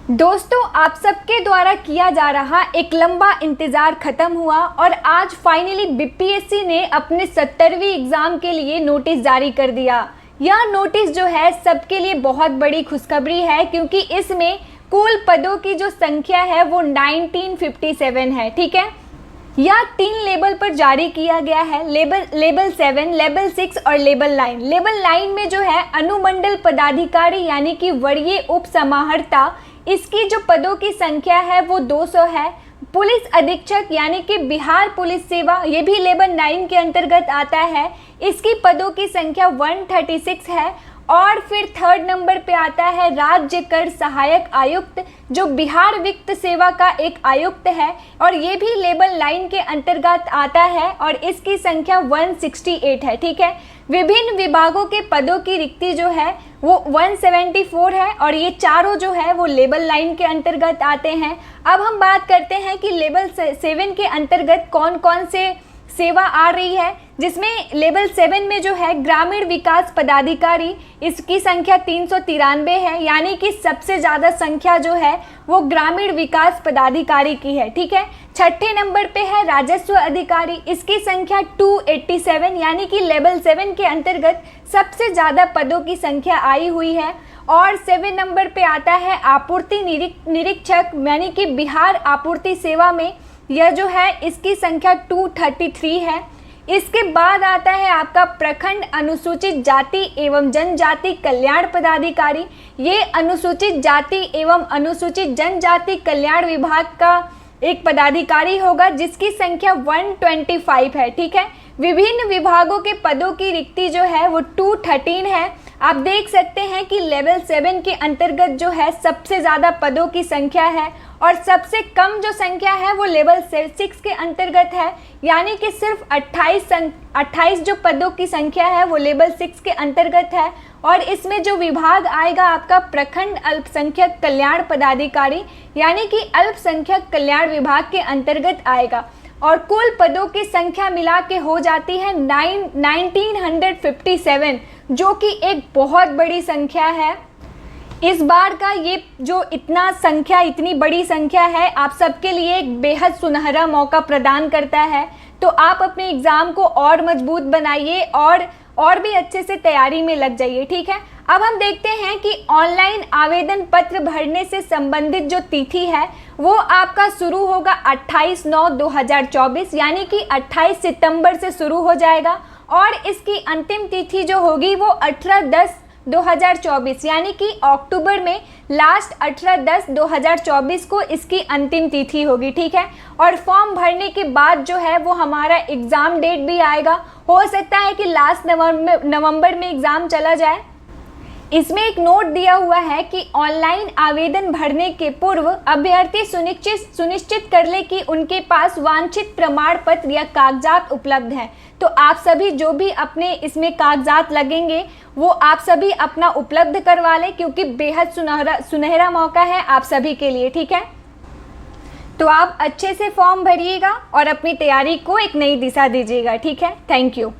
दोस्तों, आप सबके द्वारा किया जा रहा एक लंबा इंतज़ार ख़त्म हुआ और आज फाइनली बीपीएससी ने अपने 70वीं एग्ज़ाम के लिए नोटिस जारी कर दिया। यह नोटिस जो है सबके लिए बहुत बड़ी खुशखबरी है, क्योंकि इसमें कुल पदों की जो संख्या है वो 1957 है। ठीक है, यह 3 लेवल पर जारी किया गया है, लेवल 7, लेवल 6 और लेवल 9। लेवल 9 में जो है अनुमंडल पदाधिकारी यानी कि वरीय उप समाहर्ता, इसकी जो पदों की संख्या है वो 200 है। पुलिस अधीक्षक यानी कि बिहार पुलिस सेवा, ये भी लेवल 9 के अंतर्गत आता है, इसकी पदों की संख्या 136 है। और फिर 3rd नंबर पे आता है राज्य कर सहायक आयुक्त, जो बिहार वित्त सेवा का एक आयुक्त है और ये भी लेवल 9 के अंतर्गत आता है और इसकी संख्या 168 है। ठीक है, विभिन्न विभागों के पदों की रिक्ति जो है वो 174 है और ये चारों जो है वो लेवल 9 के अंतर्गत आते हैं। अब हम बात करते हैं कि लेवल 7 के अंतर्गत कौन कौन से सेवा आ रही है, जिसमें लेवल 7 में जो है ग्रामीण विकास पदाधिकारी, इसकी संख्या 393 है, यानी कि सबसे ज़्यादा संख्या जो है वो ग्रामीण विकास पदाधिकारी की है। ठीक है, 6ठे नंबर पे है राजस्व अधिकारी, इसकी संख्या 287, यानी कि लेवल 7 के अंतर्गत सबसे ज़्यादा पदों की संख्या आई हुई है। और 7 नंबर पे आता है आपूर्ति निरीक्षक, यानी कि बिहार आपूर्ति सेवा में यह जो है इसकी संख्या 233 है। इसके बाद आता है आपका प्रखंड अनुसूचित जाति एवं जनजाति कल्याण पदाधिकारी, ये अनुसूचित जाति एवं अनुसूचित जनजाति कल्याण विभाग का एक पदाधिकारी होगा, जिसकी संख्या 125 है। ठीक है, विभिन्न विभागों के पदों की रिक्ति जो है वो 213 है। आप देख सकते हैं कि लेवल 7 के अंतर्गत जो है सबसे ज़्यादा पदों की संख्या है और सबसे कम जो संख्या है वो लेवल 6 के अंतर्गत है, यानी कि सिर्फ 28 जो पदों की संख्या है वो लेवल 6 के अंतर्गत है। और इसमें जो विभाग आएगा आपका प्रखंड अल्पसंख्यक कल्याण पदाधिकारी, यानी कि अल्पसंख्यक कल्याण विभाग के अंतर्गत आएगा। और कुल पदों की संख्या मिला के हो जाती है 1957, जो कि एक बहुत बड़ी संख्या है। इस बार का ये जो इतनी बड़ी संख्या है, आप सबके लिए एक बेहद सुनहरा मौका प्रदान करता है। तो आप अपने एग्ज़ाम को और मजबूत बनाइए और भी अच्छे से तैयारी में लग जाइए। ठीक है, अब हम देखते हैं कि ऑनलाइन आवेदन पत्र भरने से संबंधित जो तिथि है वो आपका शुरू होगा 28/9/2024, यानी कि 28 सितंबर से शुरू हो जाएगा। और इसकी अंतिम तिथि जो होगी वो 18/10/2024, यानी कि अक्टूबर में लास्ट 18/10/2024 को इसकी अंतिम तिथि होगी। ठीक है, और फॉर्म भरने के बाद जो है वो हमारा एग्ज़ाम डेट भी आएगा। हो सकता है कि लास्ट नवंबर में एग्ज़ाम चला जाए। इसमें एक नोट दिया हुआ है कि ऑनलाइन आवेदन भरने के पूर्व अभ्यर्थी सुनिश्चित कर ले कि उनके पास वांछित प्रमाण पत्र या कागजात उपलब्ध हैं। तो आप सभी जो भी अपने इसमें कागजात लगेंगे वो आप सभी अपना उपलब्ध करवा लें, क्योंकि बेहद सुनहरा मौका है आप सभी के लिए। ठीक है, तो आप अच्छे से फॉर्म भरिएगा और अपनी तैयारी को एक नई दिशा दीजिएगा। ठीक है, थैंक यू।